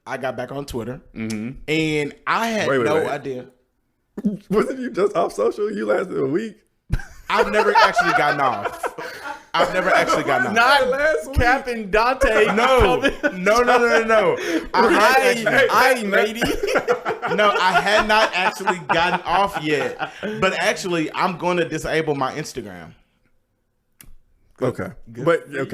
I got back on Twitter, and I had no idea. Wasn't you just off social? You lasted a week. I've never actually gotten off. Not last week. Captain Dante. No. I matey. No, I had not actually gotten off yet. But actually, I'm going to disable my Instagram. Okay.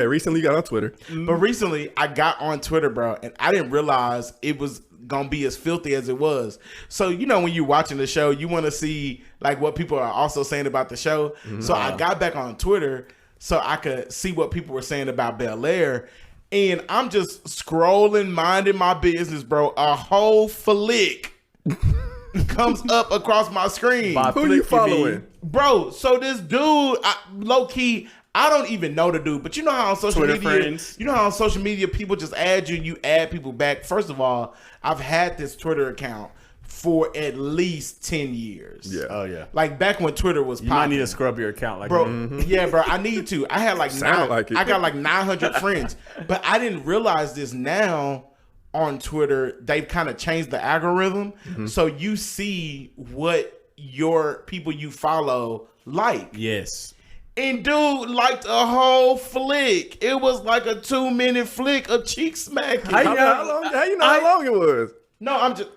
Recently you got on Twitter. But recently I got on Twitter, bro, and I didn't realize it was gonna be as filthy as it was. So, you know, when you're watching the show, you want to see like what people are also saying about the show. So I got back on Twitter so I could see what people were saying about Bel-Air. And I'm just scrolling, minding my business, bro. A whole flick comes up across my screen. Who you following? Bro, so this dude, low key, I don't even know the dude, but you know how on social Twitter media, friends. you know how on social media people just add you and you add people back. First of all, I've had this Twitter account for at least 10 years. Yeah. Oh yeah. Like back when Twitter was You popping. might need to scrub your account, like Bro, yeah, bro, I need to. I had like I got like 900 friends, but I didn't realize this now on Twitter. They've kind of changed the algorithm, so you see what your people you follow like. Yes. And dude liked a whole flick. It was like a 2-minute flick of cheek smacking. How you know how long it was? No, I'm just.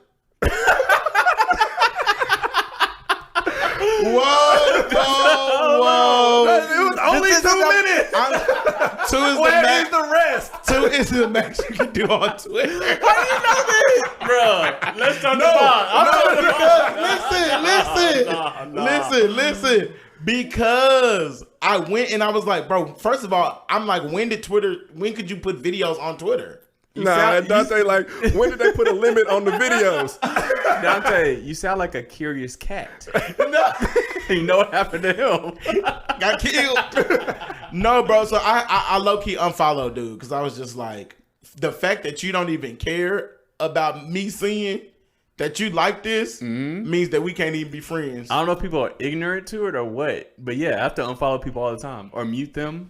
Whoa! It was only 2 minutes. 2 is Where the max. is the rest? 2 is the max you can do on Twitter. How do you know this, bro? Let's talk Listen. Because I went and I was like, bro, first of all, I'm like, when could you put videos on Twitter? Dante, like, when did they put a limit on the videos? Dante, you sound like a curious cat. You know what happened to him? Got killed. No, bro. So I low key unfollowed dude because I was just like, the fact that you don't even care about me seeing that you like this means that we can't even be friends. I don't know if people are ignorant to it or what, but yeah, I have to unfollow people all the time or mute them.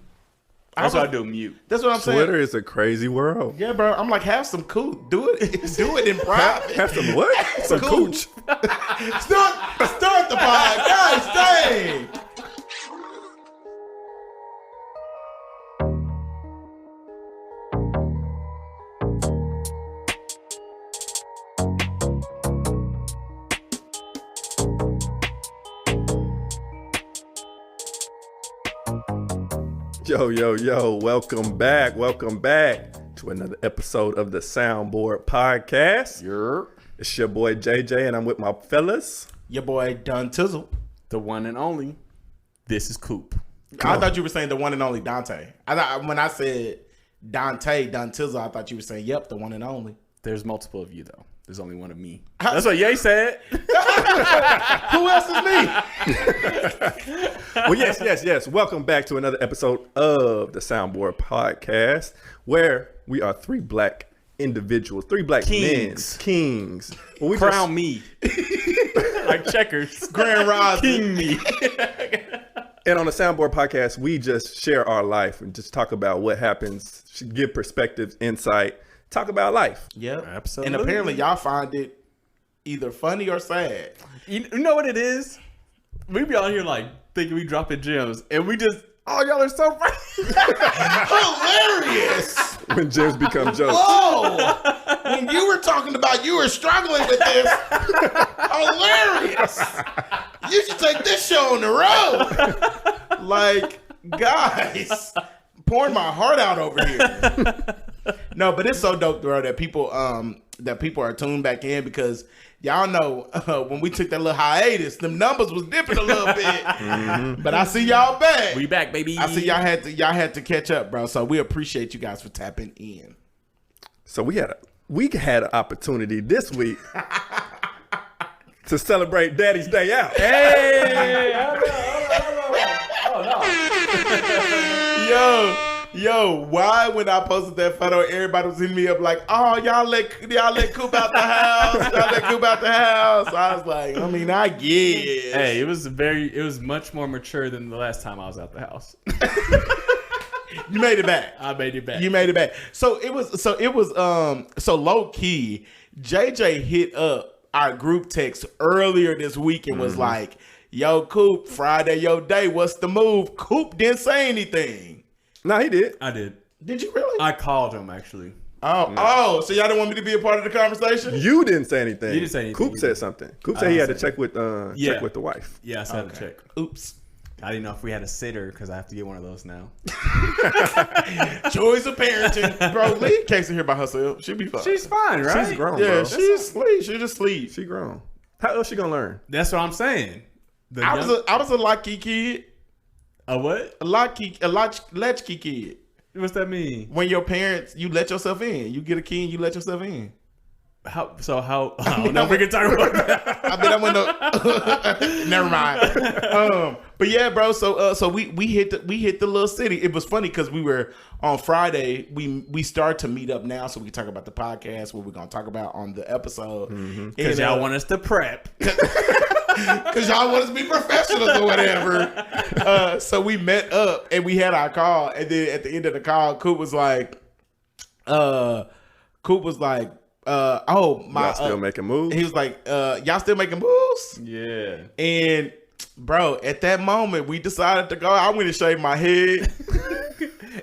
That's what I do, mute. That's what I'm saying. Twitter is a crazy world. Yeah, bro. I'm like, have some cool. Do it in private. Have some what? Some cool. cooch. Start the pod. Guys, dang. Yo, welcome back to another episode of the Soundboard Podcast. It's your boy JJ and I'm with my fellas. Your boy Dun Tizzle. The one and only. This is Coop. I thought you were saying the one and only Dante. I thought when I said Dante, Dun Tizzle, I thought you were saying, yep, the one and only. There's multiple of you though. There's only one of me. That's what Ye said. Who else is me? Well, yes. Welcome back to another episode of the Soundboard Podcast, where we are three black individuals, three black Kings. men, kings. Well, we Crown me. Like checkers. Grand Rising. King me. And on the Soundboard Podcast, we just share our life and just talk about what happens, give perspectives, insight, talk about life. Yep. Absolutely. And apparently y'all find it either funny or sad. You know what it is? We be out here like thinking we dropping gems, and we just, y'all are so funny. Hilarious. When gems become jokes. Oh, when you were talking about you were struggling with this. Hilarious. You should take this show on the road. Like, guys, pouring my heart out over here. No, but it's so dope, bro, that people are tuned back in because y'all know when we took that little hiatus, them numbers was dipping a little bit. But I see y'all back. We back, baby. I see y'all had to catch up, bro. So we appreciate you guys for tapping in. So we had an opportunity this week to celebrate Daddy's Day out. Hey! Yo, why when I posted that photo, everybody was hitting me up like, oh, y'all let Coop out the house. Y'all let Coop out the house. I was like, I guess. Hey, it was much more mature than the last time I was out the house. You made it back. I made it back. You made it back. So low key, JJ hit up our group text earlier this week and was like, yo, Coop, Friday your day, what's the move? Coop didn't say anything. No, he did. I did. Did you really? I called him actually. So y'all didn't want me to be a part of the conversation? You didn't say anything. You didn't say anything. Coop said something. Coop said he had to check with the wife. Yeah, I said to check. Oops. I didn't know if we had a sitter because I have to get one of those now. Joys of parenting. Bro, leave Casey here by herself. She'll be fine. She's fine, right? She's grown, yeah, bro. she's asleep. She just sleep. She grown. How else she gonna learn? That's what I'm saying. I was a latchkey kid. A what? A latchkey kid. What's that mean? When your parents, you let yourself in. You get a key and you let yourself in. How? I don't know if we can talk about that. I bet I went to. Never mind. But yeah, bro. So we hit the little city. It was funny because we were on Friday. We start to meet up now so we can talk about the podcast, what we're gonna talk about on the episode. Because y'all want us to prep. Because y'all want us to be professionals or whatever. So we met up and we had our call, and then at the end of the call, Coop was like, oh my, Y'all still making moves? He was like, y'all still making moves? Yeah. And bro, at that moment, we decided to go. I went and shaved my head.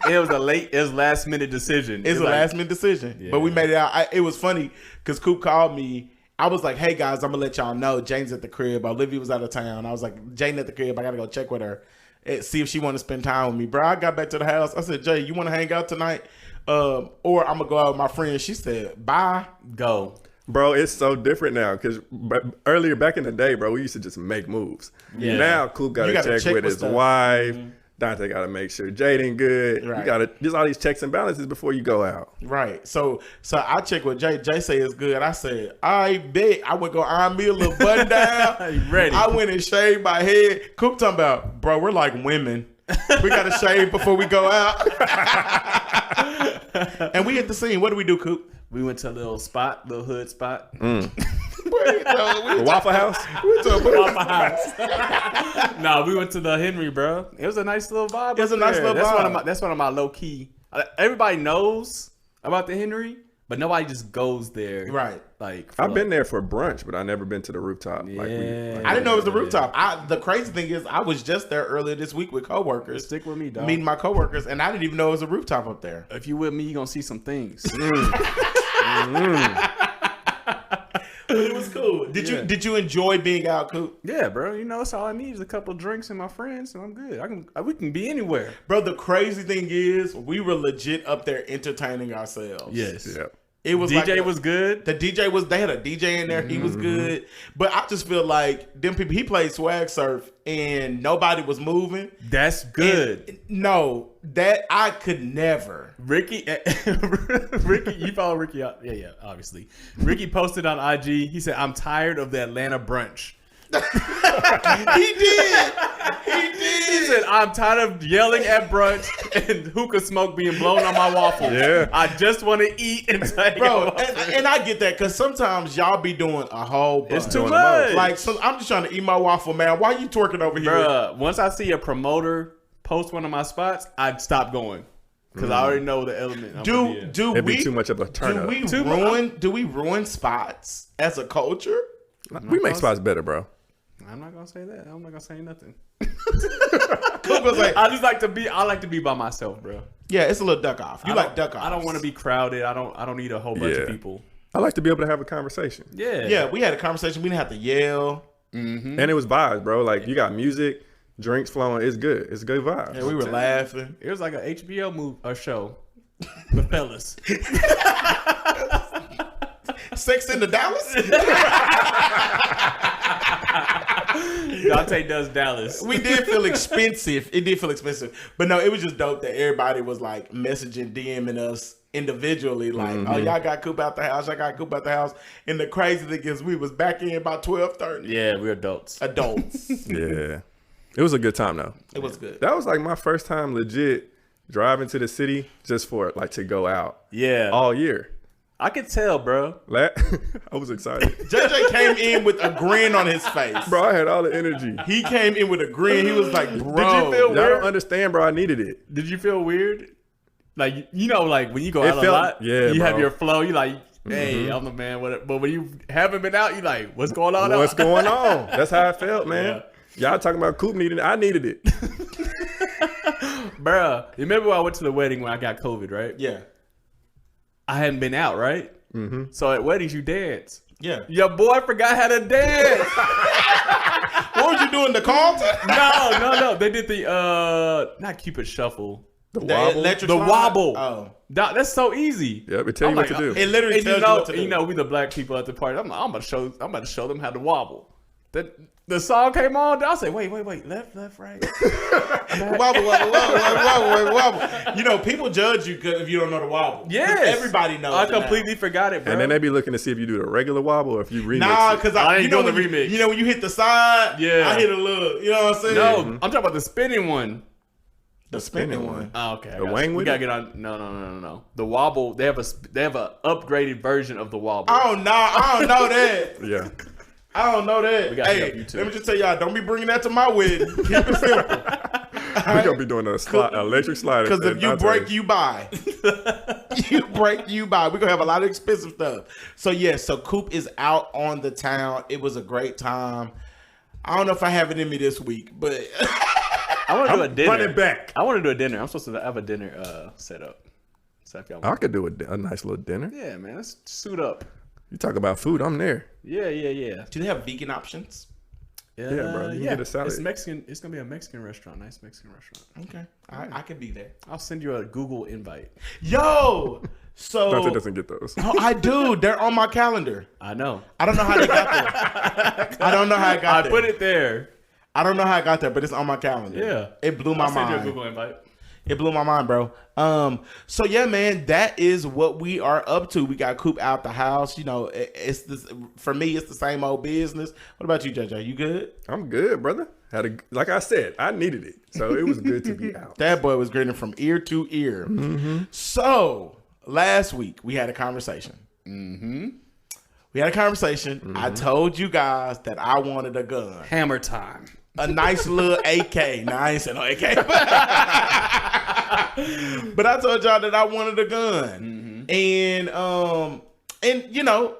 It was last minute decision. It's a last minute decision, Yeah. but we made it out. It was funny because Coop called me. I was like, hey guys, I'm gonna let y'all know Jane's at the crib. Olivia was out of town. I was like, Jane at the crib. I gotta go check with her and see if she want to spend time with me. Bro, I got back to the house. I said, Jay, you want to hang out tonight? Or I'm gonna go out with my friend. She said, bye. Go. Bro, it's so different now because earlier back in the day, bro, we used to just make moves. Yeah. Now Coop got to check with his stuff. wife. Dante got to make sure Jaden good. Right. You got to just all these checks and balances before you go out. Right. So I checked with Jay. Jay say it's good. I said, I bet. I would go iron me a little button down. You ready? I went and shaved my head. Coop talking about, bro, we're like women. We got to shave before we go out. And we hit the scene. What do we do, Coop? We went to a little hood spot. The Waffle House? Waffle House. No, we went to the Henry, bro. It was a nice little vibe. It was a nice little vibe. That's one of my low key. Everybody knows about the Henry, but nobody just goes there. Right. Like I've been there for brunch, but I never been to the rooftop. Yeah. I didn't know it was the rooftop. The crazy thing is, I was just there earlier this week with coworkers. Stick with me, dog. Meeting my coworkers, and I didn't even know it was a rooftop up there. If you with me, you gonna see some things. But it was cool. Did you enjoy being out, Coop? Yeah, bro. You know, that's all I need is a couple drinks and my friends, and I'm good. We can be anywhere. Bro, the crazy thing is, we were legit up there entertaining ourselves. Yes. Yeah. It was DJ like was good. The DJ was. They had a DJ in there. He was good. But I just feel like them people. He played Swag Surf and nobody was moving. That's good. And no, that I could never. Ricky, you follow Ricky? Yeah, obviously. Ricky posted on IG. He said, "I'm tired of the Atlanta brunch." He did. He said, "I'm tired of yelling at brunch and hookah smoke being blown on my waffle. Yeah. I just want to eat and take Bro, a waffle." and I get that because sometimes y'all be doing a whole bunch. It's too Doing much. Like, so I'm just trying to eat my waffle, man. Why you twerking over here? Bruh, once I see a promoter post one of my spots, I'd stop going because I already know the element. I'm gonna be in. It'd be too much of a turn up. Do we ruin spots as a culture? We make spots better, bro. I'm not gonna say that. I'm not gonna say nothing. Coop was like, I like to be by myself, bro. yeah, it's a little duck off. You like duck off? I don't want to be crowded. I don't need a whole bunch of people. I like to be able to have a conversation. Yeah. Yeah, we had a conversation. We didn't have to yell. And it was vibes, bro. Like, you got music, drinks flowing. It's good. It's a good vibe. Yeah, we were laughing. It was like a HBO show. The fellas. Sex in the Dallas? Dante does Dallas. We did feel expensive. It did feel expensive. But no, it was just dope that everybody was like messaging, DMing us individually. Like, oh, y'all got Coop out the house. Y'all got Coop out the house. And the crazy thing is we was back in about 12:30. Yeah, we're adults. Adults. Yeah. It was a good time, though. It was good. That was like my first time legit driving to the city just for, like, to go out Yeah. all year. I could tell, bro. I was excited. JJ came in with a grin on his face. Bro, I had all the energy. He came in with a grin. He was like, bro. Did you feel Y'all weird? don't understand, bro. I needed it. Did you feel weird? Like, you know, like when you go It out a felt- lot, yeah, you bro. have your flow. You like, hey, I'm the man. But when you haven't been out, you like, what's going on? What's going on? That's how I felt, man. Y'all talking about Coop needed it. I needed it. Bruh, you remember when I went to the wedding when I got COVID, right? Yeah. I hadn't been out, right? Mm-hmm. So at weddings, you dance. Yeah. Your boy forgot how to dance. What was you doing, the Carlton? No. They did the, not Cupid Shuffle. The wobble. electric The slide? wobble. Oh. Dog, that's so easy. Yep, it tell you I'm what like, to do. It literally And tells you what to do. you know, we the black people at the party. I'm about to show them how to wobble. The song came on. I said, wait, left, right. Wobble, wobble, wobble. You know, people judge you if you don't know the wobble. Yes. Everybody knows I it now. completely forgot it, bro. And then they be looking to see if you do the regular wobble or if you remix Nah, it. because I ain't you know doing when the remix. You know when you hit the side, Yeah. I hit a little. You know what I'm saying? No, I'm talking about the spinning one. the spinning one. Oh, okay. The Wang we with gotta it? get on. No. The wobble. They have a upgraded version of the wobble. Oh no, I don't know that. Yeah. I don't know that. We gotta Hey, help you too. let me just tell y'all, don't be bringing that to my wedding. Keep it simple. We're going to be doing a electric slide. Because if you break, you buy. You break, you buy. We're going to have a lot of expensive stuff. So, yes, so Coop is out on the town. It was a great time. I don't know if I have it in me this week, but I want to do a dinner. Run it back. I want to do a dinner. I'm supposed to have a dinner set up. So if y'all I want. could do a nice little dinner. Yeah, man. Let's suit up. You talk about food, I'm there. Yeah. do they have vegan options? Yeah, bro, you can get a salad. It's Mexican. It's gonna be a Mexican restaurant. Nice Mexican restaurant. Okay. I could be there. I'll send you a Google invite. Yo! So, Dante doesn't get those. oh, I do. They're on my calendar. I know. I don't know how they got there. I don't know how I got I there. put it there. I don't know how I got there, but it's on my calendar. Yeah. It blew my I'll send you a mind. Google invite. It blew my mind, bro. So yeah, man, that is what we are up to. We got Coop out the house. You know, it's this for me. It's the same old business. What about you, JJ? You good? I'm good, brother. Like I said, I needed it, so it was good to be out. That boy was grinning from ear to ear. So last week we had a conversation. We had a conversation. I told you guys that I wanted a gun, Hammer time. a nice little AK. Now I ain't saying no AK. But I told y'all that I wanted a gun, and you know,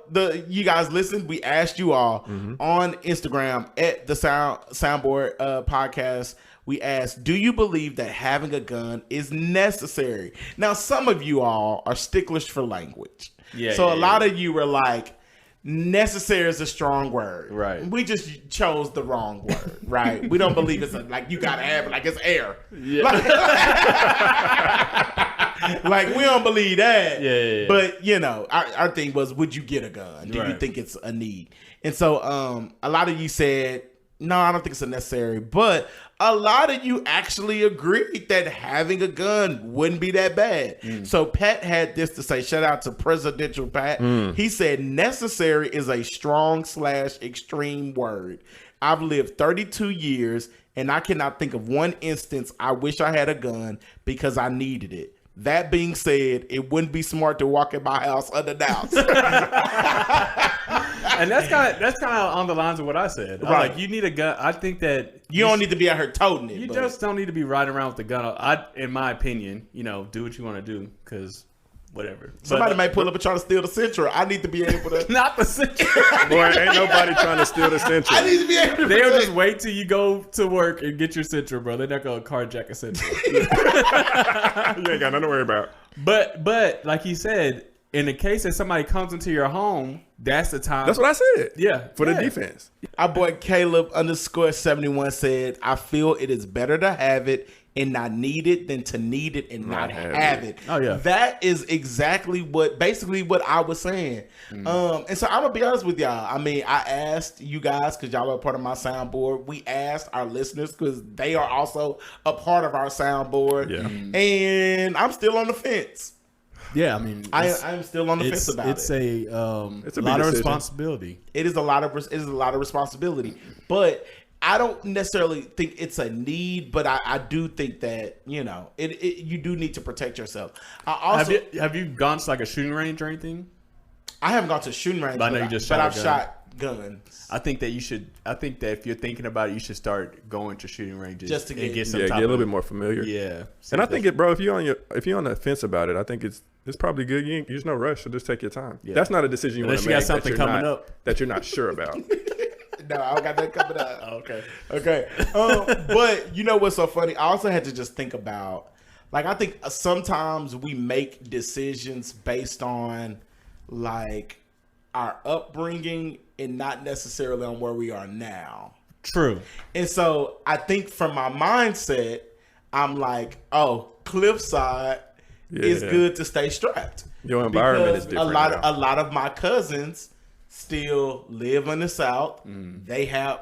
you guys listened. We asked you all on Instagram at the Soundboard Podcast. We asked, do you believe that having a gun is necessary? Now, some of you all are sticklers for language, so a lot of you were like, necessary is a strong word. Right. We just chose the wrong word. Right. We don't believe it's like you gotta have it like it's air. Yeah. Like we don't believe that. Yeah. But you know, our thing was, would you get a gun? Do you Right. think it's a need? And so a lot of you said, no, I don't think it's a necessary. But a lot of you actually agreed that having a gun wouldn't be that bad. So Pat had this to say, shout out to Presidential Pat. He said, necessary is a strong / extreme word. I've lived 32 years and I cannot think of one instance I wish I had a gun because I needed it. That being said, it wouldn't be smart to walk in my house unannounced. And that's kind of on the lines of what I said. I'm Right. like, you need a gun. I think that You don't need to be out here toting it. You but just don't need to be riding around with the gun. In my opinion, you know, do what you want to do because whatever. somebody But- might pull up and try to steal the Central. I need to be able to. not the Central. Boy, ain't nobody trying to steal the Central. I need to be able to. They'll protect- just wait till you go to work and get your Central, bro. They're not gonna carjack a Central. You ain't got nothing to worry about. But like he said, in the case that somebody comes into your home, that's the time. That's what I said. Yeah, For the yeah. defense. Our boy Caleb _71 said, I feel it is better to have it and not need it than to need it and not have it. Oh, yeah. That is exactly basically what I was saying. And so I'm gonna be honest with y'all. I mean, I asked you guys because y'all are part of my soundboard. We asked our listeners because they are also a part of our soundboard. Yeah. And I'm still on the fence. Yeah, I mean, I'm still on the fence about it's it. a It's a big lot of decision. responsibility. It is a lot of responsibility, but I don't necessarily think it's a need. But I do think that you know you do need to protect yourself. I also Have you gone to like a shooting range or anything? I haven't gone to a shooting range, But I know but, you just but shot a I've gun. shot guns. I think that you should. I think that if you're thinking about it, you should start going to shooting ranges Just to and get- some Yeah, type get a little of- bit more familiar. Yeah, And I think bro, if you're on the fence about it, I think it's probably good. There's no rush, so just take your time. Yeah. That's not a decision you want Unless to you make got something coming up. that you're not sure about. No, I don't got that coming up. okay. Okay. But you know what's so funny? I also had to just think about, like, I think sometimes we make decisions based on, like, our upbringing and not necessarily on where we are now. True. And so I think from my mindset, I'm like, oh, cliffside is Yeah. good to stay strapped. Your environment Because is different A now. lot of my cousins still live in the South. They have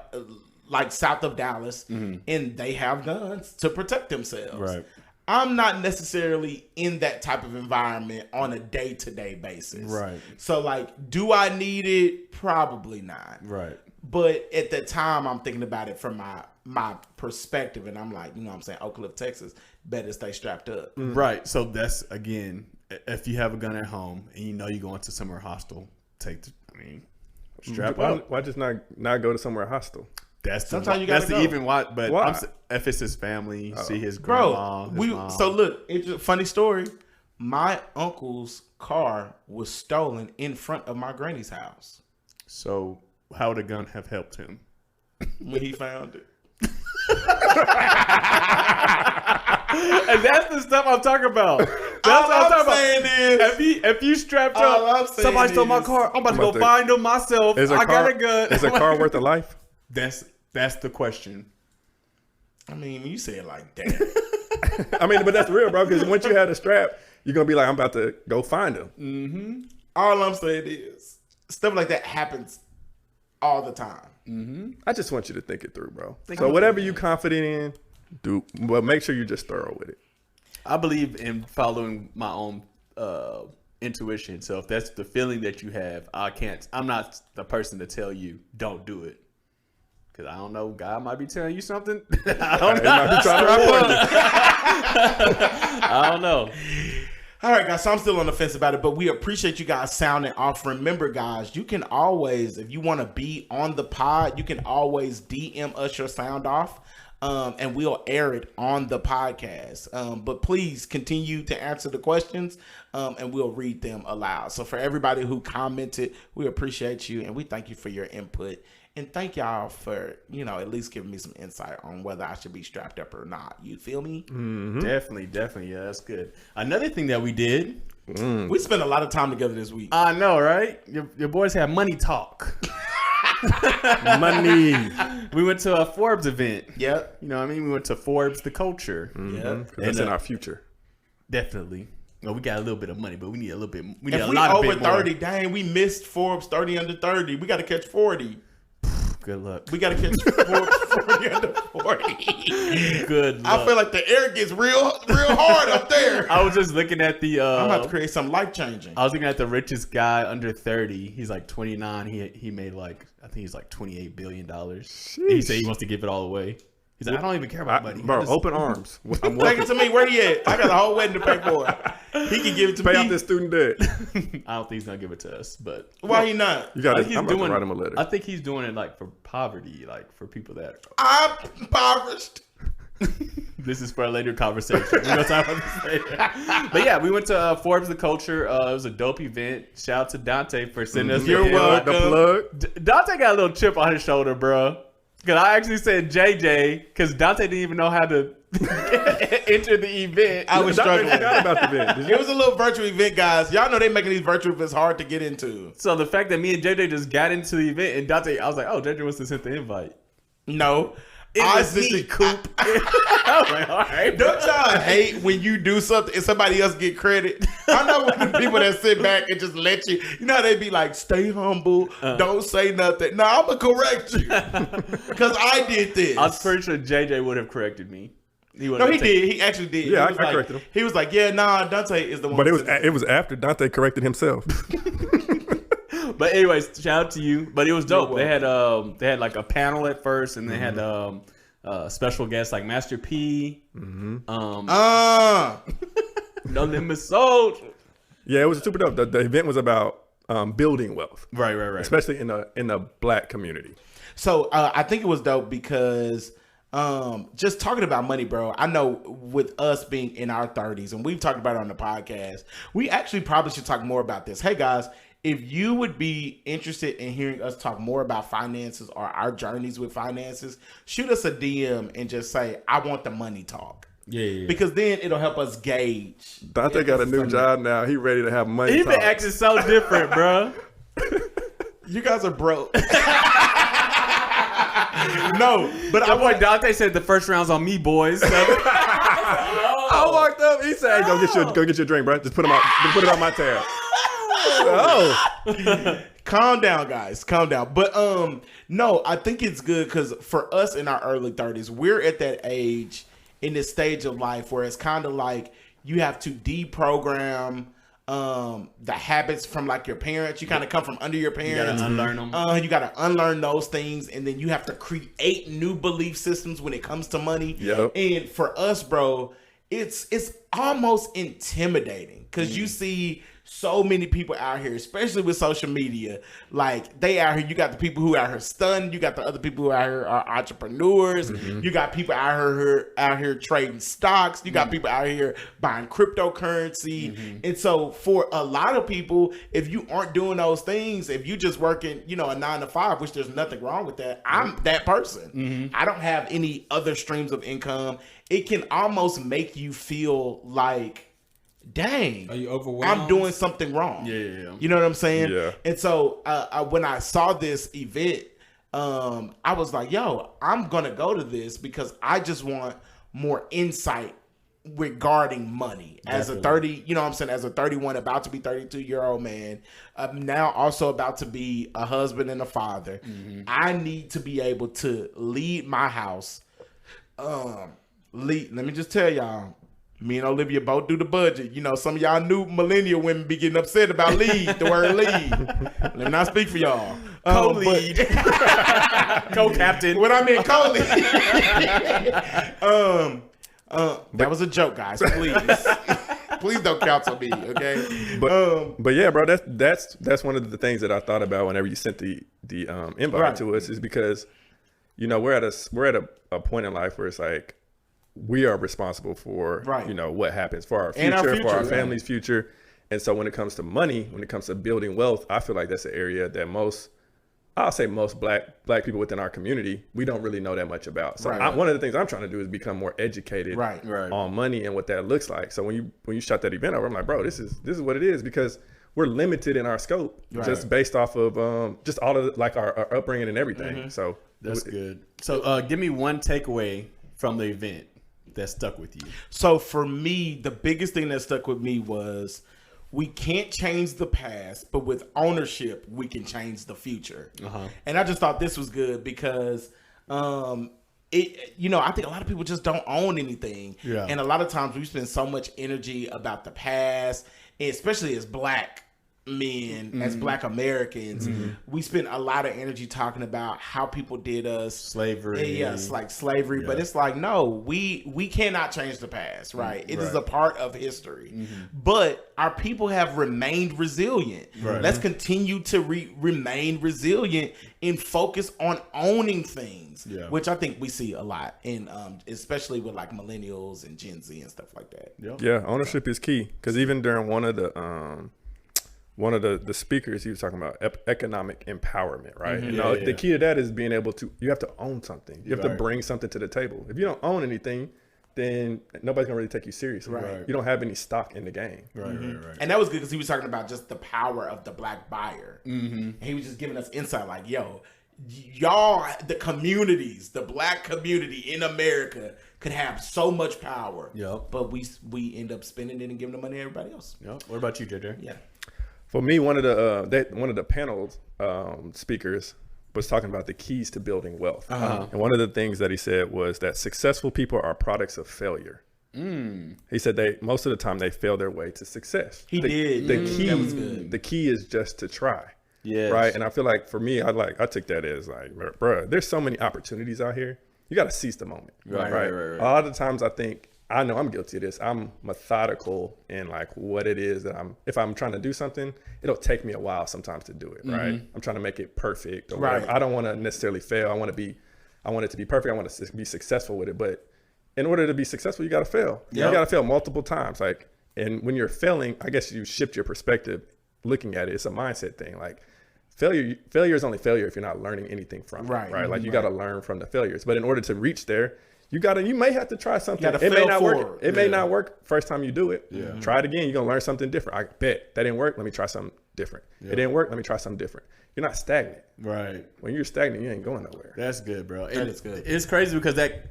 like south of Dallas, and they have guns to protect themselves. Right. I'm not necessarily in that type of environment on a day-to-day basis. Right. So, like, do I need it? Probably not. Right. But at the time, I'm thinking about it from my perspective, and I'm like, you know what I'm saying? Oak Cliff, Texas, better stay strapped up. Right. So that's, again, if you have a gun at home and you know you're going to somewhere hostile, strap up. Why just not go to somewhere hostile? That's the, Sometimes you that's gotta the go. even why. But Why? if it's his family, see his grandma, Bro, his mom. so look, it's a funny story. My uncle's car was stolen in front of my granny's house So how would a gun have helped him? when he found it. And that's the stuff I'm talking about. That's All what I'm I'm talking saying about. is, If you strapped All I'm up, saying somebody stole my is- car. I'm about to go about to- find them myself. Is a I car, got a gun. Is a car worth a life? That's the question. I mean, when you say it like that, I mean, but that's real, bro. Because once you have a strap, you're gonna be like, I'm about to go find him. all I'm saying is stuff like that happens all the time. I just want you to think it through, bro. So whatever you confident in, do. But make sure you're just thorough with it. I believe in following my own intuition. So if that's the feeling that you have, I'm not the person to tell you don't do it. Because I don't know, God might be telling you something. I don't He might be trying to warn you. I don't know. All right, guys, so I'm still on the fence about it, but we appreciate you guys sounding off. Remember, guys, you can always, if you want to be on the pod, you can always DM us your sound off, and we'll air it on the podcast. But please continue to answer the questions, and we'll read them aloud. So for everybody who commented, we appreciate you, and we thank you for your input. And thank y'all for, at least giving me some insight on whether I should be strapped up or not. You feel me? Definitely. Yeah, that's good. Another thing that we did. We spent a lot of time together this week. I know, right? Your boys have money talk. Money. We went to a Forbes event. Yep. You know what I mean? We went to Forbes the Culture. Yep. Because that's in our future. Definitely. Well, we got a little bit of money, but we need a little bit. We need If a we lot of over bit more. 30, dang, we missed Forbes 30 under 30. We got to catch 40. Good luck. We got to catch Forbes 40 under 40. Good luck. I feel like the air gets real hard up there. I was just looking at the. I'm about to create something life changing. I was looking at the richest guy under 30. He's like 29. He made like, I think he's like $28 billion. And he said he wants to give it all away. He's like, I don't even care about money. Bro, I just- open arms. I'm Take working. it to me. Where he at? I got a whole wedding to pay for. He can give it to Pay me. off this student debt. I don't think he's gonna give it to us, but Why he not? You got I to. think I'm about to write him a letter. I think he's doing it like for poverty, like for people that. I'm impoverished. This is for a later conversation. We're gonna talk about this later. But yeah, we went to Forbes the Culture. It was a dope event. Shout out to Dante for sending us. You're the invite. welcome. The plug. Dante got a little chip on his shoulder, bro. Because I actually said JJ, because Dante didn't even know how to enter the event. I was Dr. struggling. forgot about the event. Did you? It was a little virtual event, guys. Y'all know they making these virtual events hard to get into. So the fact that me and JJ just got into the event, and Dante, I was like, oh, JJ wants to send the invite. No. It I was sent me, the- Coop. I was like, all right. Don't y'all hate when you do something and somebody else get credit? I know when the people that sit back and just let you, they be like, stay humble, don't say nothing. No, I'm going to correct you because I did this. I was pretty sure JJ would have corrected me. No, he did. He actually did. Yeah, He was I like, corrected him. He was like, yeah, nah, Dante is the one. But that it was after Dante corrected himself. But anyways, shout out to you. But it was dope. You're They had like a panel at first, and they had special guests like Master P, No Limit Soldier. Yeah, it was super dope. The event was about building wealth. Right. Especially in the Black community. So I think it was dope because just talking about money, bro. I know with us being in our 30s, and we've talked about it on the podcast, we actually probably should talk more about this. Hey guys, if you would be interested in hearing us talk more about finances or our journeys with finances, shoot us a DM and just say, I want the money talk. Yeah. Because then it'll help us gauge. Dante got a new job now. He ready to have money. He been acting so different, bro. You guys are broke. No, but That boy Dante said the first round's on me, boys. I walked up. He said, "Hey, go get your drink, bro. Just put it on my tab." Oh, calm down, guys. Calm down. But no, I think it's good because for us in our early 30s, we're at that age in this stage of life where it's kind of like you have to deprogram the habits from like your parents. You kind of come from under your parents. You gotta unlearn them. You gotta unlearn those things, and then you have to create new belief systems when it comes to money. Yep. And for us, bro, it's almost intimidating because you see so many people out here, especially with social media, like they out here. You got the people who out here stunned. You got the other people who out here are entrepreneurs. You got people out here trading stocks. You got people out here buying cryptocurrency. And so for a lot of people, if you aren't doing those things, if you just working, a 9-to-5, which there's nothing wrong with that. I'm that person. I don't have any other streams of income. It can almost make you feel like, dang, Are you overwhelmed? I'm doing something wrong. Yeah. You know what I'm saying? Yeah. And so when I saw this event, I was like, yo, I'm going to go to this because I just want more insight regarding money. As a 30, as a 31, about to be 32-year-old man, I'm now also about to be a husband and a father. I need to be able to lead my house. Let me just tell y'all, me and Olivia both do the budget. Some of y'all new millennial women be getting upset about the word lead. Let me not speak for y'all. Co-lead. Co-captain. What I mean, co-lead. That was a joke, guys. Please. Please don't counsel me, okay? But yeah, bro, that's one of the things that I thought about whenever you sent the invite to us, is because we're at a point in life where it's like we are responsible for what happens for our future, for our family's future. And so when it comes to money, when it comes to building wealth, I feel like that's an area that most black people within our community, we don't really know that much about. So one of the things I'm trying to do is become more educated on money and what that looks like. So when you shot that event over, I'm like, bro, this is what it is, because we're limited in our scope just based off of just all of our upbringing and everything. So that's good. So give me one takeaway from the event that stuck with you. So for me, the biggest thing that stuck with me was we can't change the past, but with ownership, we can change the future. And I just thought this was good because, I think a lot of people just don't own anything. Yeah. And a lot of times we spend so much energy about the past, and especially as black men, as black Americans, we spend a lot of energy talking about how people did us. Slavery. Yes, like slavery. But it's like, no, we cannot change the past, right? It is a part of history. But our people have remained resilient. Let's continue to remain resilient and focus on owning things, which I think we see a lot, in especially with like millennials and Gen Z and stuff like that. Yeah, ownership is key, because even during one of the speakers, he was talking about economic empowerment, right? The key to that is being able to, you have to own something. You have to bring something to the table. If you don't own anything, then nobody's gonna really take you seriously. You don't have any stock in the game. And that was good because he was talking about just the power of the black buyer. And he was just giving us insight like, yo, y'all, the communities, the black community in America could have so much power. But we end up spending it and giving the money to everybody else. What about you, JJ? Yeah. For me, one of the panel speakers was talking about the keys to building wealth. And one of the things that he said was that successful people are products of failure. He said most of the time they fail their way to success. He did. That was good. The key is just to try. Yes. Right. And I feel like for me, I took that as like, bro, there's so many opportunities out here. You got to seize the moment. Right. A lot of times I think I know I'm guilty of this. I'm methodical in like what it is that if I'm trying to do something, it'll take me a while sometimes to do it, right? I'm trying to make it perfect or whatever. I don't want to necessarily fail. I want it to be perfect. I want to be successful with it. But in order to be successful, you got to fail. You got to fail multiple times. Like, and when you're failing, I guess you shift your perspective looking at it. It's a mindset thing. Like failure is only failure if you're not learning anything from it, right? Like you got to learn from the failures. But in order to reach there, you may have to try something. It may not work. It may not work first time you do it. Try it again. You're going to learn something different. I bet that didn't work. Let me try something different. It didn't work. Let me try something different. You're not stagnant. Right. When you're stagnant, you ain't going nowhere. That's good, bro. That is good. It's crazy because that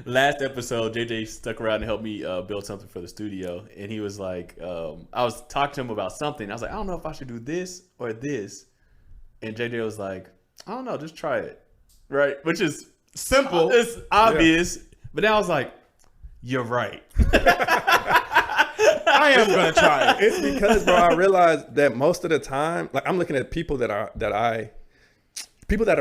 last episode, JJ stuck around and helped me build something for the studio. And he was like, I was talking to him about something. I was like, I don't know if I should do this or this. And JJ was like, I don't know, just try it. Right. Which is simple. It's obvious. But then I was like, you're right. I am going to try it. It's because, bro, I realized that most of the time, like I'm looking at people that are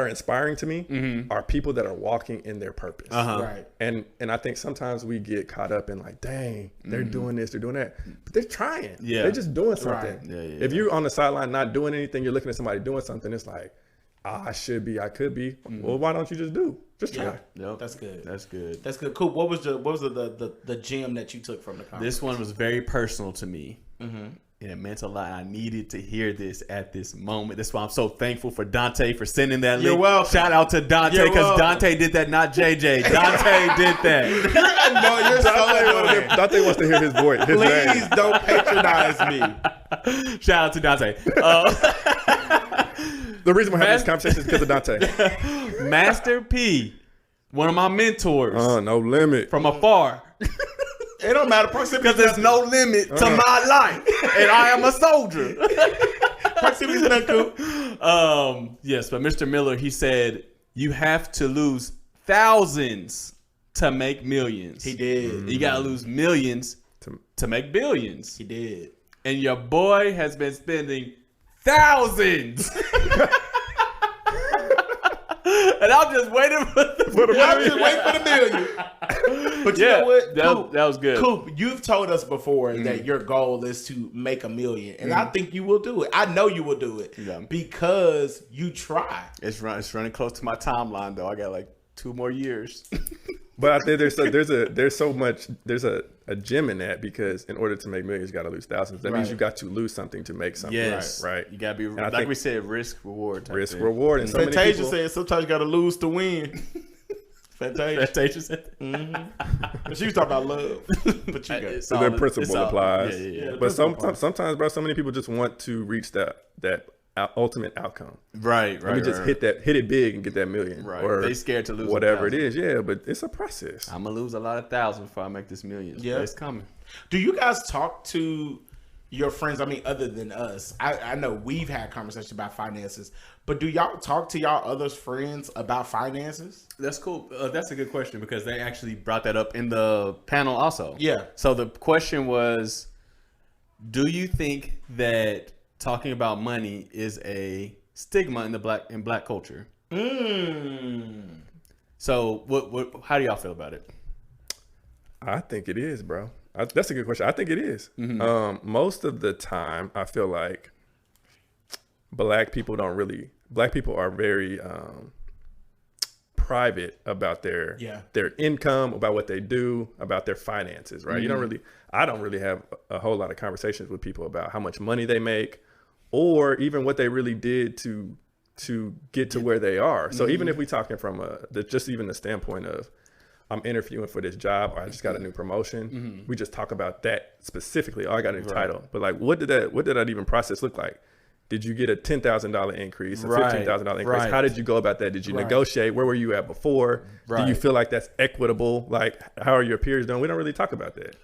inspiring to me are people that are walking in their purpose. Right. And I think sometimes we get caught up in like, dang, they're doing this, they're doing that. But they're trying. Yeah. They're just doing something. Right. If you're on the sideline not doing anything, you're looking at somebody doing something, it's like, I should be, I could be. Well, why don't you just try? Yep. That's good. That's good. That's good. Cool. What was the gem that you took from the conference? This one was very personal to me. And it meant a lot. I needed to hear this at this moment. That's why I'm so thankful for Dante for sending that link. You're welcome. Shout out to Dante because Dante did that, not JJ. Dante did that. No, you're so annoying. Dante wants to hear his voice. His Please name. don't patronize me. Shout out to Dante. The reason we're having this conversation is because of Dante. Master P, one of my mentors. No limit. From afar. It don't matter. Proximity Because there's no limit to my life. And I am a soldier. Proximity is not cool. Yes, but Mr. Miller, he said, you have to lose thousands to make millions. He did. You got to lose millions to make billions. He did. And your boy has been spending thousands. And I'm just waiting for the I'm just waiting for the million. But you know what? That was good. Coop, you've told us before that your goal is to make $1 million. And I think you will do it. I know you will do it because you try. It's running close to my timeline, though. I got like 2 more years. But I think there's a gem in that because in order to make millions, you got to lose thousands. That means you got to lose something to make something. Yes, right. You got to be like we said, risk reward. Reward. And so many Fantasia people said sometimes you got to lose to win. Fantasia said. She was talking about love, but you got it. So that principle applies. Yeah. But sometimes, bro, so many people just want to reach that ultimate outcome. Right. Let me just hit it big and get that million. Right. Or they scared to lose whatever it is. Yeah, but it's a process. I'm gonna lose a lot of thousands before I make this million. Yeah, it's coming. Do you guys talk to your friends? I mean, other than us, I know we've had conversations about finances, but do y'all talk to y'all other friends about finances? That's cool. That's a good question because they actually brought that up in the panel also. Yeah. So the question was, do you think that talking about money is a stigma in black culture? So what how do y'all feel about it? I think it is, bro. That's a good question. I think it is. Most of the time, I feel like black people are very private about their income, about what they do, about their finances, right? I don't really have a whole lot of conversations with people about how much money they make or even what they really did to get to where they are. So even if we're talking from just even the standpoint of I'm interviewing for this job or I just got a new promotion, we just talk about that specifically. Oh, I got a new title. But like, what did that even process look like? Did you get a $10,000 increase, a $15,000 increase? How did you go about that? Did you negotiate? Where were you at before? Do you feel like that's equitable? Like, how are your peers doing? We don't really talk about that.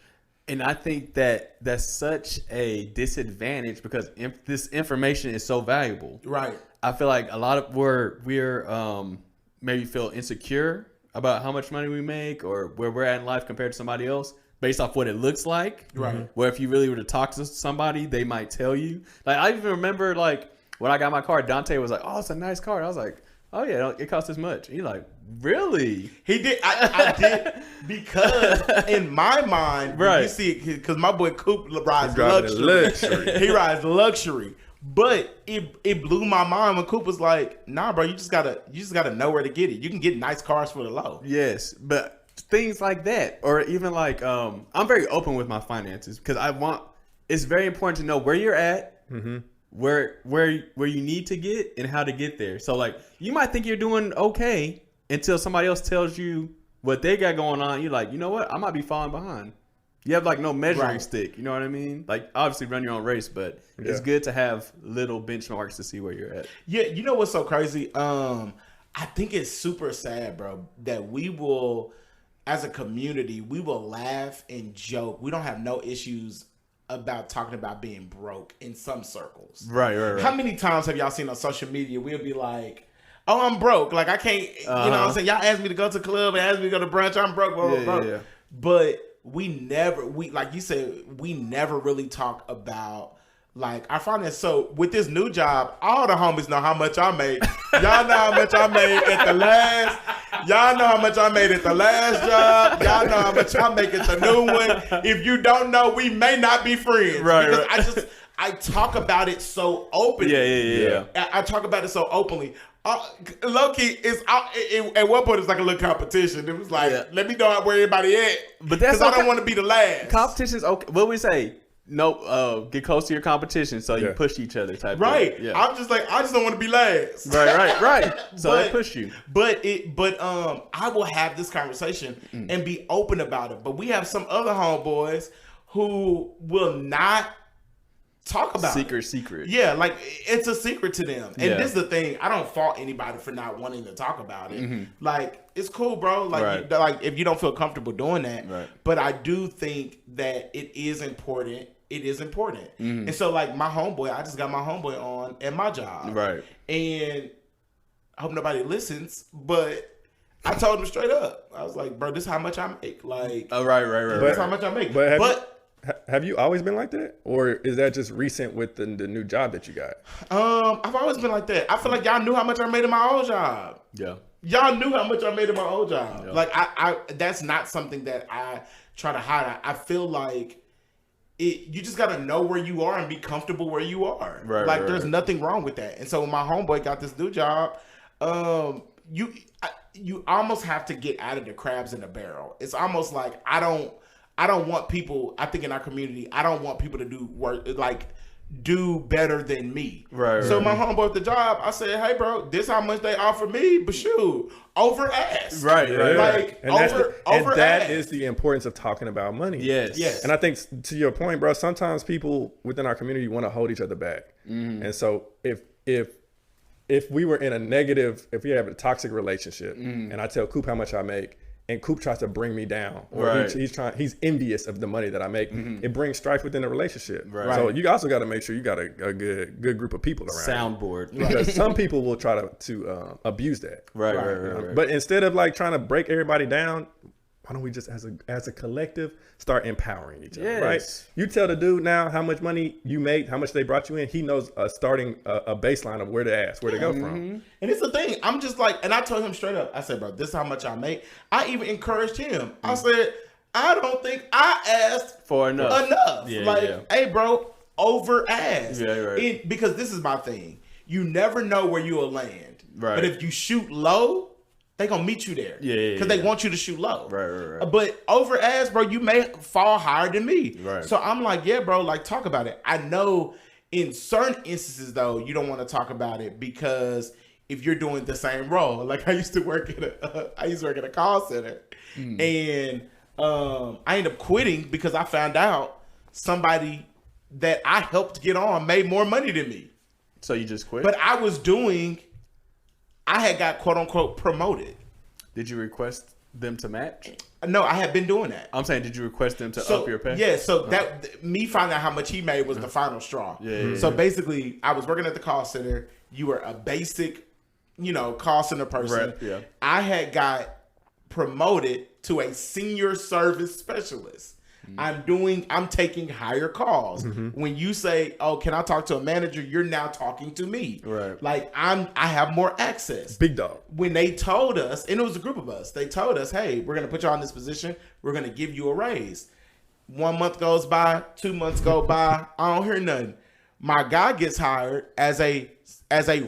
And I think that that's such a disadvantage because this information is so valuable. Right. I feel like a lot of we're maybe feel insecure about how much money we make or where we're at in life compared to somebody else based off what it looks like. Right. Where if you really were to talk to somebody, they might tell you. Like I even remember like when I got my car, Dante was like, "Oh, it's a nice car." I was like, oh yeah, it costs this much. You're like, really? He did. I did because in my mind, Right. you see, because my boy Coop rides driving luxury. He rides luxury. But it blew my mind when Coop was like, "Nah, bro, you just gotta know where to get it. You can get nice cars for the low." Yes, but things like that, or even like, I'm very open with my finances because it's very important to know where you're at, where you need to get, and how to get there. So like, you might think you're doing okay until somebody else tells you what they got going on. You're like, you know what? I might be falling behind. You have like no measuring stick. You know what I mean? Like obviously run your own race, but it's good to have little benchmarks to see where you're at. Yeah, you know what's so crazy? I think it's super sad, bro, that we will, as a community, we will laugh and joke. We don't have no issues about talking about being broke in some circles. Right. How many times have y'all seen on social media, we'll be like, oh, I'm broke. Like, I can't, you know what I'm saying? Y'all asked me to go to the club and asked me to go to brunch. I'm broke, bro. Yeah. But like you said, we never really talk about, like, our finance. So, with this new job, all the homies know how much I make. Y'all know how much I made at the last. Y'all know how much I made at the last job. Y'all know how much I make at the new one. If you don't know, we may not be friends. Right. Because I talk about it so openly. Yeah. I talk about it so openly. Low key, at one point it's like a little competition. It was like, let me know where everybody at. But that's because I don't want to be the last. Competition's okay. What we say? No, get close to your competition so you push each other type. Right. Thing. Yeah. I'm just like, I just don't want to be last. Right. So they push you. But I will have this conversation and be open about it. But we have some other homeboys who will not talk about secret. Yeah, like it's a secret to them. And this is the thing. I don't fault anybody for not wanting to talk about it. Like, it's cool, bro. Like, like if you don't feel comfortable doing that. Right. But I do think that it is important. It is important. And so, like, my homeboy, I just got my homeboy on at my job. Right. And I hope nobody listens, but I told him straight up. I was like, bro, this is how much I make. Like, Right. This is how much I make. But have you always been like that, or is that just recent with the new job that you got? I've always been like that. I feel like y'all knew how much I made in my old job. Yeah. Y'all knew how much I made in my old job. Yeah. Like, I that's not something that I try to hide. I feel like you just gotta know where you are and be comfortable where you are. Right. Like, there's nothing wrong with that. And so when my homeboy got this new job, you almost have to get out of the crabs in the barrel. It's almost like I don't want people, I think in our community, I don't want people to do better than me. Right. So my homeboy at the job, I said, hey bro, this how much they offer me, but shoot, over ass. Right. Like, over that ass. is the importance of talking about money. Yes. And I think, to your point, bro, sometimes people within our community want to hold each other back. And so if we were in a negative, if we have a toxic relationship, and I tell Coop how much I make, and Coop tries to bring me down, or he's envious of the money that I make, it brings strife within the relationship. Right. So you also got to make sure you got a good group of people around. Soundboard. Because some people will try to abuse that. Right. But instead of like trying to break everybody down, why don't we just as a collective start empowering each other? Yes. Right? You tell the dude now how much money you make, how much they brought you in. He knows a baseline of where to ask, where to go from. And it's the thing. I'm just like, and I told him straight up. I said, bro, this is how much I make. I even encouraged him. I said, I don't think I asked For enough. Yeah. Hey, bro, over ask. Yeah, right. Because this is my thing. You never know where you will land. Right. But if you shoot low, they gonna meet you there. Yeah. Because they want you to shoot low. Right. But over ass, bro, you may fall higher than me. Right. So I'm like, yeah, bro, like, talk about it. I know in certain instances, though, you don't want to talk about it because if you're doing the same role, like I used to work at a call center, and I ended up quitting because I found out somebody that I helped get on made more money than me. So you just quit? But I had got quote unquote promoted. Did you request them to match? No, I had been doing that. I'm saying, did you request them to up your pay? Yeah, so that me finding out how much he made was the final straw. Yeah. So basically, I was working at the call center. You were a basic, call center person. Right, yeah. I had got promoted to a senior service specialist. I'm taking higher calls. When you say, "Oh, can I talk to a manager?" You're now talking to me. Right. Like I have more access. Big dog. When they told us, and it was a group of us, they told us, "Hey, we're going to put you on this position. We're going to give you a raise." 1 month goes by, 2 months go by. I don't hear nothing. My guy gets hired as a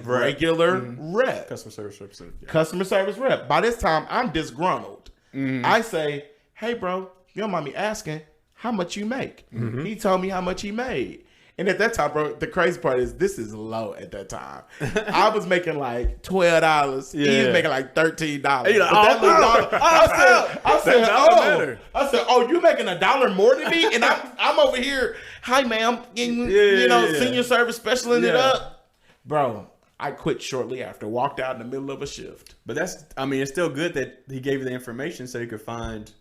regular rep. Customer service representative. Yeah. Customer service rep. By this time, I'm disgruntled. I say, "Hey, bro, you don't mind me asking how much you make?" He told me how much he made. And at that time, bro, the crazy part is this is low at that time. I was making like $12. He was making like $13. You're like, I said, matter. oh, you making $1 more than me? And I'm over here, "Hi, ma'am," senior service specialing it up. Bro, I quit shortly after, walked out in the middle of a shift. But it's still good that he gave you the information so you could find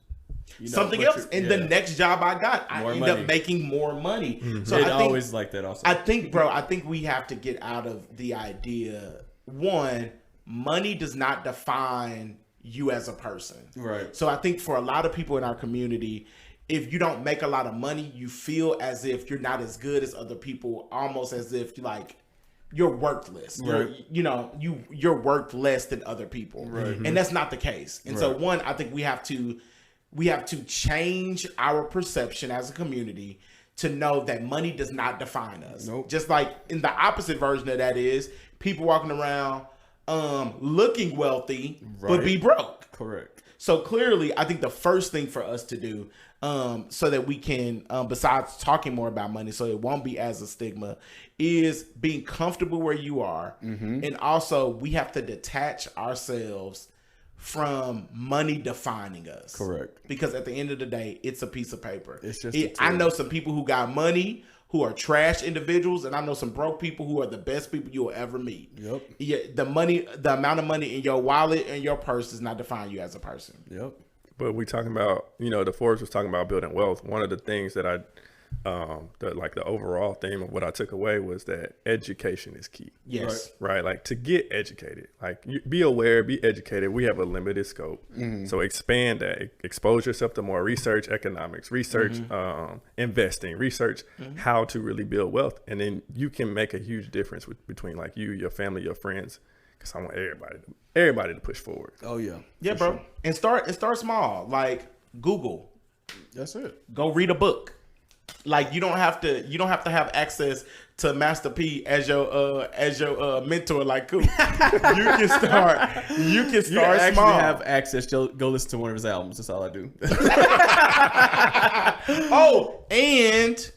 something else. And the next job I got, I ended up making more money. So I always like that also. I think we have to get out of the idea, one, money does not define you as a person. Right. So I think for a lot of people in our community, if you don't make a lot of money, you feel as if you're not as good as other people, almost as if like you're worthless. Right. You're worth less than other people. Right. And that's not the case. And so one, I think we have to change our perception as a community to know that money does not define us. Nope. Just like in the opposite version of that is people walking around looking wealthy but be broke. Correct. So clearly, I think the first thing for us to do, so that we can, besides talking more about money, so it won't be as a stigma, is being comfortable where you are. And also, we have to detach ourselves from money defining us. Correct. Because at the end of the day, it's a piece of paper. It's just I know some people who got money who are trash individuals, and I know some broke people who are the best people you will ever meet. Yep. Yeah, the amount of money in your wallet and your purse does not define you as a person. Yep. But we talking about, the Forbes was talking about building wealth. One of the things that the overall theme of what I took away was that education is key. Yes. Right. Like to get educated, like be aware, be educated. We have a limited scope. So expand that, expose yourself to more research, economics, research, investing, research how to really build wealth. And then you can make a huge difference between like you, your family, your friends. Cause I want everybody to push forward. Oh yeah. Yeah, bro. Sure. And start small. Like Google. That's it. Go read a book. Like you don't have to have access to Master P as your mentor like Coop. You can start you small. Actually have access. Go listen to one of his albums. That's all I do. Oh, and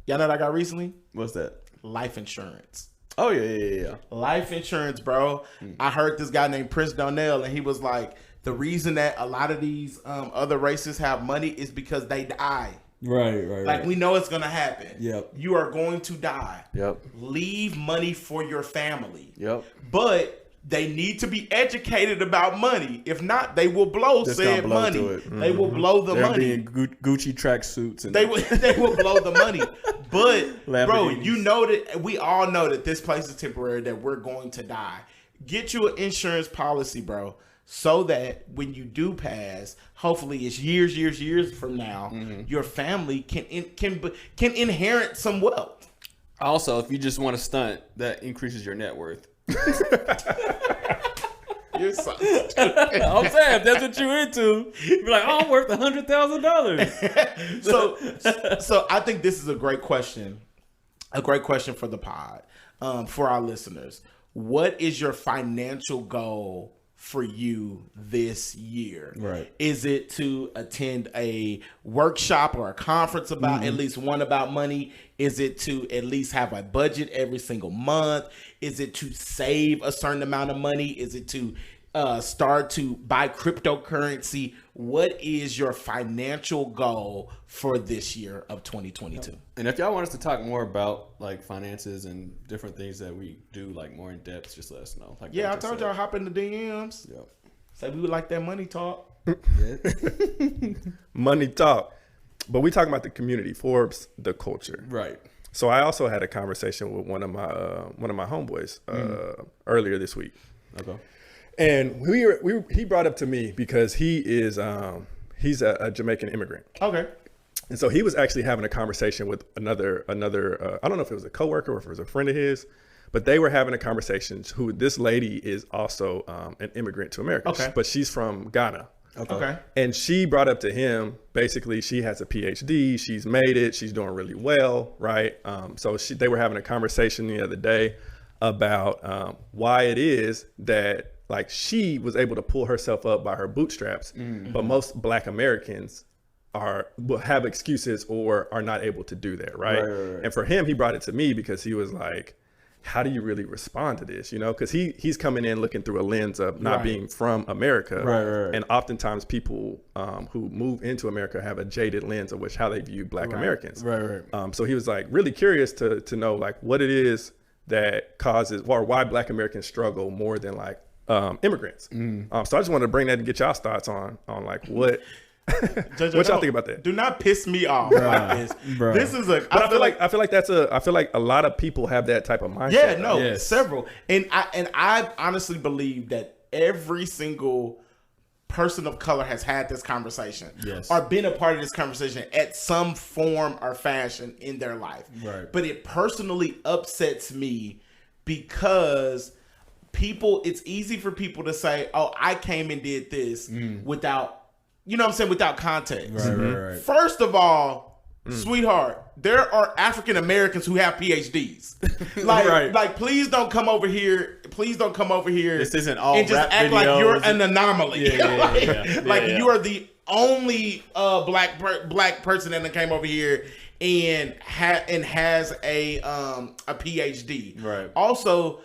y'all know what I got recently? What's that? Life insurance. Oh yeah. Life insurance, bro. I heard this guy named Prince Donnell, and he was like, the reason that a lot of these other races have money is because they die. Right. Like we know it's gonna happen. Yep. You are going to die. Yep. Leave money for your family. Yep. But they need to be educated about money. If not, they will blow said money. They will blow the money. They're being Gucci track suits and they will blow the money. But bro, you know that we all know that this place is temporary, that we're going to die. Get you an insurance policy, bro. So that when you do pass, hopefully it's years from now, your family can inherit some wealth. Also, if you just want to stunt, that increases your net worth. You're so I'm saying, if that's what you're into, you're like, oh, I'm worth $100,000. So I think this is a great question for the pod, for our listeners. What is your financial goal for you this year? Right. Is it to attend a workshop or a conference about at least one about money? Is it to at least have a budget every single month? Is it to save a certain amount of money? Is it to start to buy cryptocurrency? What is your financial goal for this year of 2022? And if y'all want us to talk more about like finances and different things that we do like more in depth, just let us know. Like I told y'all, hop in the DMs. Yep. Say we would like that money talk. Money talk. But we talking about the community, Forbes, the culture. Right. So I also had a conversation with one of my homeboys earlier this week. Okay. And he brought up to me because he is he's a Jamaican immigrant. Okay. And so he was actually having a conversation with another I don't know if it was a coworker or if it was a friend of his, but they were having a conversation. Who this lady is also an immigrant to America, Okay. but she's from Ghana. Okay. And she brought up to him, basically, she has a PhD, she's made it, she's doing really well, right? So they were having a conversation the other day about why it is that like she was able to pull herself up by her bootstraps, but most Black Americans will have excuses or are not able to do that, right? And for him, he brought it to me because he was like, how do you really respond to this? You know, because he's coming in looking through a lens of not being from America. And oftentimes people who move into America have a jaded lens of how they view Black Americans. So he was like really curious to know like what it is that causes or why Black Americans struggle more than like immigrants. So I just wanted to bring that and get y'all's thoughts on like what what y'all think about that? Do not piss me off like this. This is a. But I feel like a lot of people have that type of mindset. Yeah, no, several, and I honestly believe that every single person of color has had this conversation, or been a part of this conversation at some form or fashion in their life. But it personally upsets me because it's easy for people to say, "Oh, I came and did this without." You know what I'm saying? Without context. First of all, sweetheart, there are African Americans who have PhDs. Like, please don't come over here. Please don't come over here. This isn't all and just act like you're an anomaly. You are the only black person that came over here and has a PhD. Also,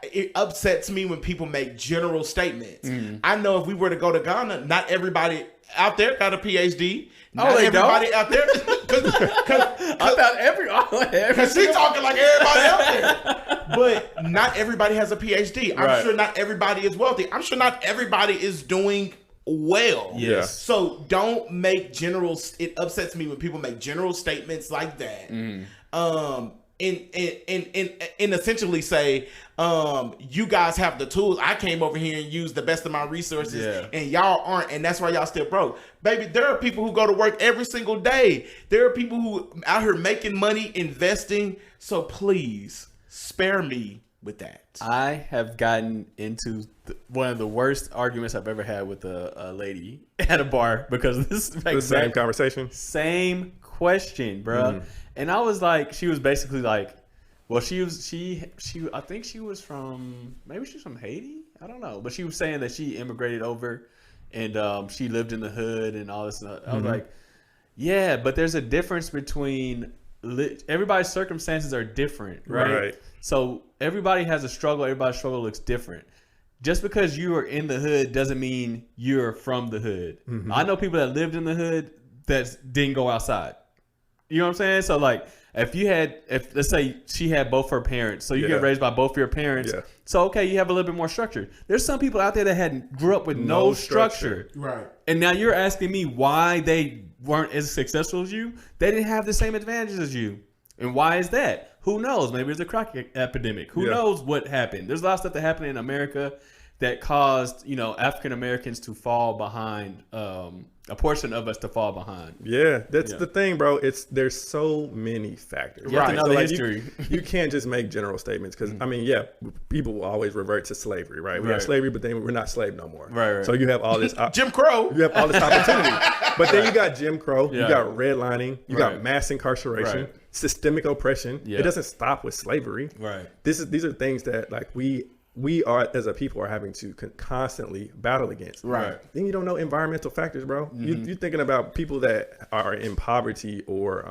it upsets me when people make general statements. I know if we were to go to Ghana, not everybody out there got a PhD. Not everybody out there. I thought because she's talking like everybody out there. But not everybody has a PhD. I'm sure not everybody is wealthy. I'm sure not everybody is doing well. So don't make it upsets me when people make general statements like that. And essentially say, you guys have the tools. I came over here and used the best of my resources, and y'all aren't, and that's why y'all still broke. Baby, there are people who go to work every single day. There are people who out here making money, investing. So please spare me with that. I have gotten into one of the worst arguments I've ever had with a lady at a bar because this is the same conversation, same question, bro. And I was like, she was basically like, well, she I think she was from, maybe she's from Haiti. I don't know. But she was saying that she immigrated over and she lived in the hood and all this stuff. I was like, yeah, but there's a difference between, everybody's circumstances are different, right? So everybody has a struggle. Everybody's struggle looks different. Just because you are in the hood doesn't mean you're from the hood. I know people that lived in the hood that didn't go outside. You know what I'm saying? So like, if let's say she had both her parents, so you get raised by both your parents. So okay, you have a little bit more structure. There's some people out there that grew up with no structure. And now you're asking me why they weren't as successful as you. They didn't have the same advantages as you. And why is that? Who knows? Maybe it's a crack epidemic. Who knows what happened? There's a lot of stuff that happened in America that caused, African Americans to fall behind, a portion of us to fall behind. That's the thing, bro. There's so many factors. You have to know the history. You can't just make general statements because people will always revert to slavery, right? We have slavery, but then we're not slave no more. So you have all this Jim Crow. You have all this opportunity, but then you got Jim Crow. You got redlining. You got mass incarceration, systemic oppression. It doesn't stop with slavery. These are things that like we are as a people are having to constantly battle against. Then you don't know environmental factors, bro. You're thinking about people that are in poverty or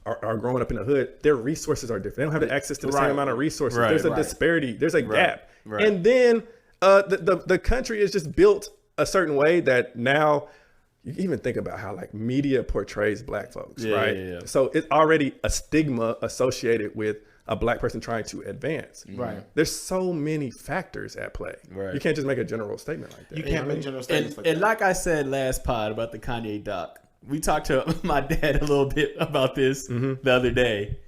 are growing up in the hood. Their resources are different. They don't have access to the same amount of resources. There's a disparity. There's a gap. And then the country is just built a certain way that now you even think about how like media portrays black folks, right? So it's already a stigma associated with a black person trying to advance. There's so many factors at play. You can't just make a general statement like that. You can't make general statements like that. And like I said last pod about the Kanye doc, we talked to my dad a little bit about this the other day.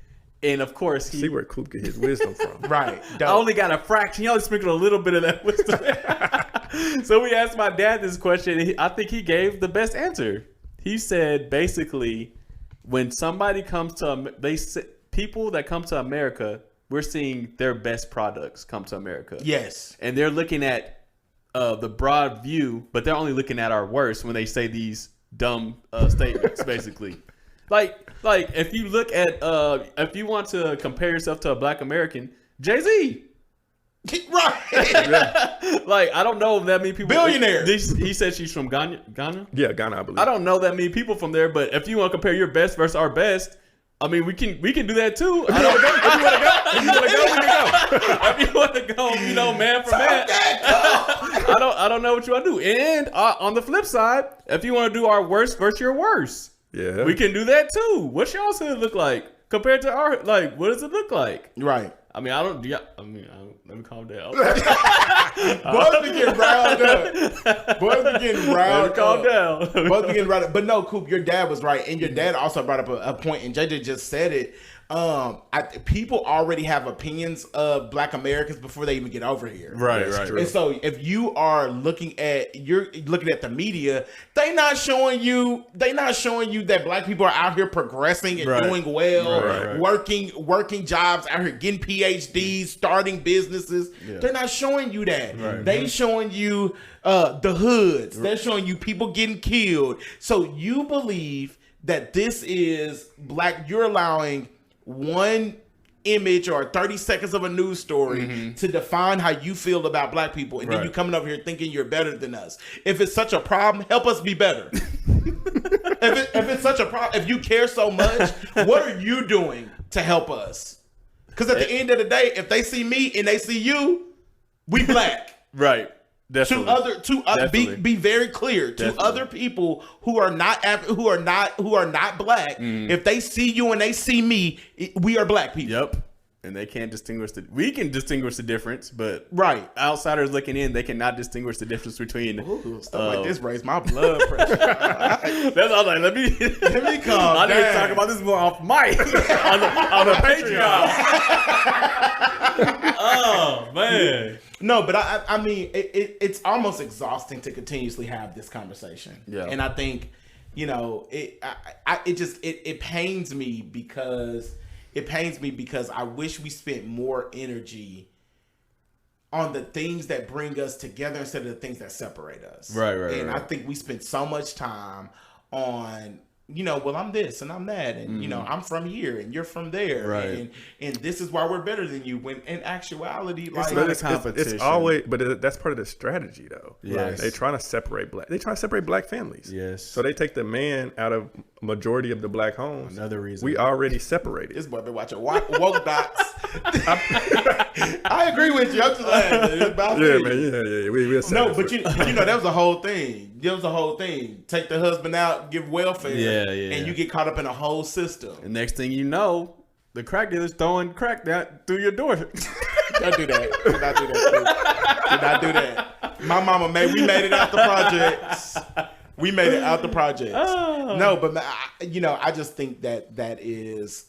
And of course, see where Coop get his wisdom from. I only got a fraction. He only sprinkled a little bit of that wisdom. So we asked my dad this question. And I think he gave the best answer. He said basically, when somebody comes to people that come to America, we're seeing their best products come to America. Yes. And they're looking at the broad view, but they're only looking at our worst when they say these dumb statements, basically. Like if you look at if you want to compare yourself to a Black American, Jay-Z. Right. Like, I don't know that many people. Billionaire. He said she's from Ghana. Yeah, Ghana, I believe. I don't know that many people from there, but if you want to compare your best versus our best, I mean, we can do that too. If you want to go, you know, man for man. I don't know what you want to do. And on the flip side, if you want to do our worst versus your worst, yeah, we can do that too. What's y'all's hood look like compared to our, like, what does it look like? Right. I mean, let me calm down. Boys be getting riled up. Boys be getting riled up. Calm down. Boys be getting riled up. But no, Coop, your dad was right. And your dad also brought up a point, and JJ just said it. People already have opinions of Black Americans before they even get over here. Right. And so if you are looking at the media, they not showing you that Black people are out here progressing and doing well, working jobs, out here getting PhDs, starting businesses. Yeah. They're not showing you that. Right. They showing you the hoods. They're showing you people getting killed. So you believe that this is Black, you're allowing one image or 30 seconds of a news story to define how you feel about Black people, and then you coming over here thinking you're better than us. If it's such a problem, help us be better. if it's such a problem, if you care so much, what are you doing to help us? Because at the end of the day, if they see me and they see you, we Black. Right. Definitely. Be very clear to other people who are not Black. If they see you and they see me, we are Black people. Yep. And they can't distinguish we can distinguish the difference, but outsiders looking in, they cannot distinguish the difference between stuff like this raised my blood pressure. That's all. Like, let me calm. I need to talk about this more off mic on the Patreon. Oh man. No, but I mean, it's almost exhausting to continuously have this conversation. Yeah. And I think, you know, it pains me because I wish we spent more energy on the things that bring us together instead of the things that separate us. Right. And I think we spend so much time on, you know, well, I'm this and I'm that, and you know, I'm from here and you're from there, right? And this is why we're better than you. When in actuality, like, it's always, but that's part of the strategy, though. Yes, they're trying to separate Black families. Yes, so they take the man out of majority of the Black homes. Another reason we already separated. This boy been watching woke docs. I agree with you. I'm just laughing. Yeah, man. Yeah. We no, but you know, that was the whole thing. Take the husband out, give welfare. And you get caught up in a whole system. And next thing you know, the crack dealer's throwing crack down through your door. Don't do that. Do not do that. My mama we made it out the projects. Oh. No, but you know, I just think that is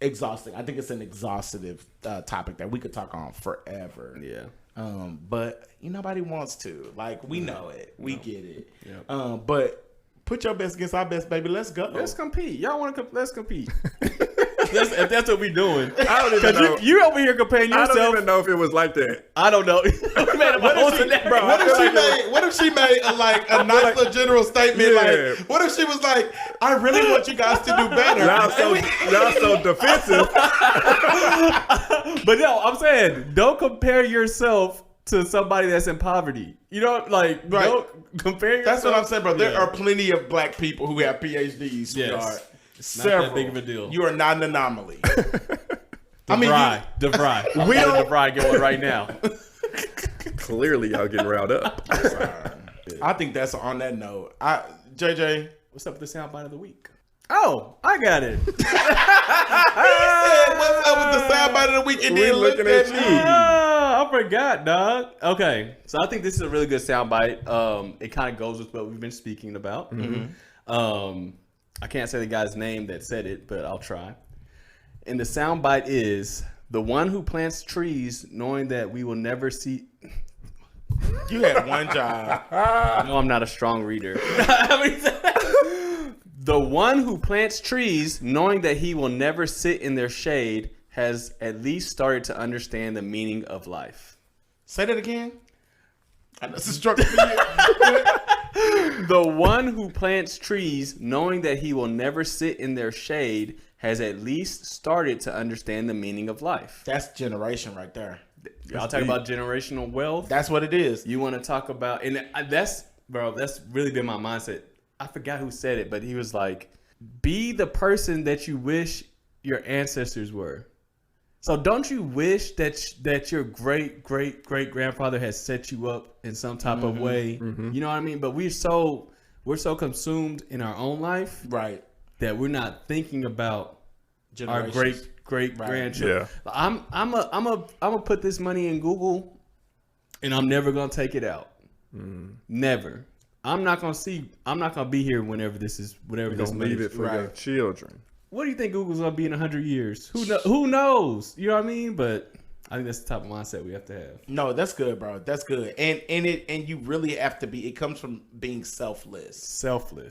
exhausting. I think it's an exhaustive topic that we could talk on forever. Yeah. But nobody wants to. Like, we know it. We get it. Yep. But put your best against our best, baby. Let's go. Let's compete. Y'all want to let's compete. If that's what we doing. I don't even know. You over here comparing yourself. I don't even know if it was like that. I don't know. What if she made a nice little general statement? Yeah. Like, what if she was like, I really want you guys to do better. Y'all so defensive. But no, I'm saying, don't compare yourself to somebody that's in poverty. You know, like, don't compare yourself. That's what I'm saying, bro. There are plenty of Black people who have PhDs, sweetheart. Several. Not that big of a deal. You are not an anomaly. DeVry. We don't DeVry get one right now. Clearly, y'all getting riled up. I think that's on that note. JJ, what's up with the soundbite of the week? Oh, I got it. He said, "What's up with the soundbite of the week?" And then looking at me. I forgot, dog. Okay, so I think this is a really good soundbite. It kind of goes with what we've been speaking about. Mm-hmm. I can't say the guy's name that said it, but I'll try. And the soundbite is, the one who plants trees knowing that we will never see... You had one job. I know I'm not a strong reader. The one who plants trees knowing that he will never sit in their shade has at least started to understand the meaning of life. Say that again. I know this is struck me. The one who plants trees knowing that he will never sit in their shade has at least started to understand the meaning of life. That's generation right there. Y'all talk about generational wealth. That's what it is. You want to talk about, and that's really been my mindset. I forgot who said it, but he was like, be the person that you wish your ancestors were. So don't you wish that your great grandfather has set you up in some type of way? Mm-hmm. You know what I mean? But we're so consumed in our own life, right, that we're not thinking about our great grandchildren. Yeah. I'm a put this money in Google, and I'm never gonna take it out. Never. I'm not gonna be here whenever this money leave it for your children. What do you think Google's gonna be in 100 years? Who knows? You know what I mean? But I think that's the type of mindset we have to have. No, that's good, bro. That's good. And you really have to be. It comes from being selfless.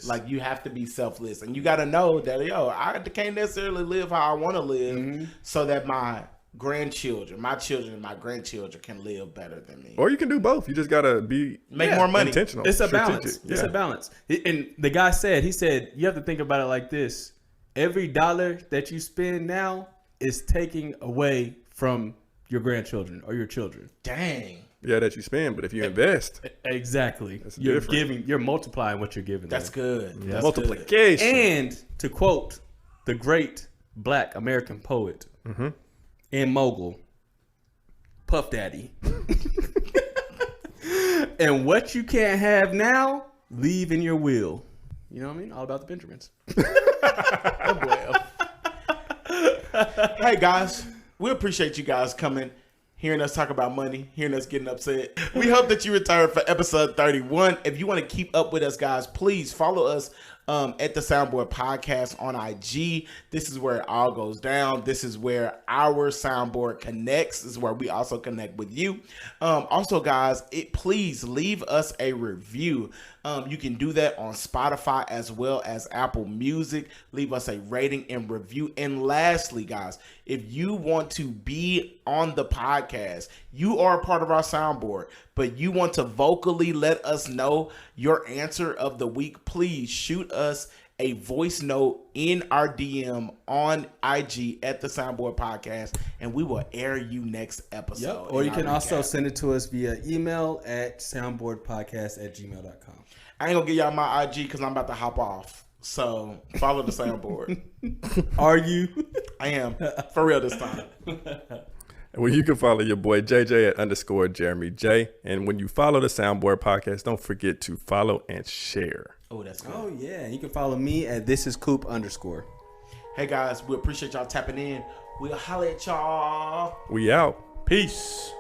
Like you have to be selfless, and you got to know that I can't necessarily live how I want to live, so that my grandchildren, my children, and my grandchildren can live better than me. Or you can do both. You just gotta make more money. Intentional. It's a balance. Yeah. It's a balance. And the guy said, you have to think about it like this. Every dollar that you spend now is taking away from your grandchildren or your children. Dang. Yeah, that you spend, but if you invest. Exactly. That's you're multiplying what you're giving. That's good. Yeah. That's multiplication. Good. And to quote the great Black American poet and mogul, Puff Daddy. And what you can't have now, leave in your will. You know what I mean? All about the Benjamins. Hey guys, we appreciate you guys coming, hearing us talk about money, hearing us getting upset. We hope that you return for episode 31. If you want to keep up with us, guys, please follow us at the Soundboard Podcast on IG. This is where it all goes down. This is where our soundboard connects. This is where we also connect with you. Also, guys, please leave us a review. You can do that on Spotify as well as Apple Music. Leave us a rating and review. And lastly, guys, if you want to be on the podcast, you are a part of our soundboard, but you want to vocally let us know your answer of the week, please shoot us a voice note in our DM on IG at the Soundboard Podcast, and we will air you next episode. Yep. Or you can also send it to us via email at soundboardpodcast@gmail.com. I ain't gonna give y'all my IG because I'm about to hop off. So follow the Soundboard. Are you? I am. For real this time. Well, you can follow your boy JJ at _Jeremy J. And when you follow the Soundboard Podcast, don't forget to follow and share. Oh, that's good. Oh, yeah. You can follow me at thisiscoop_. Hey, guys, we appreciate y'all tapping in. We'll holler at y'all. We out. Peace.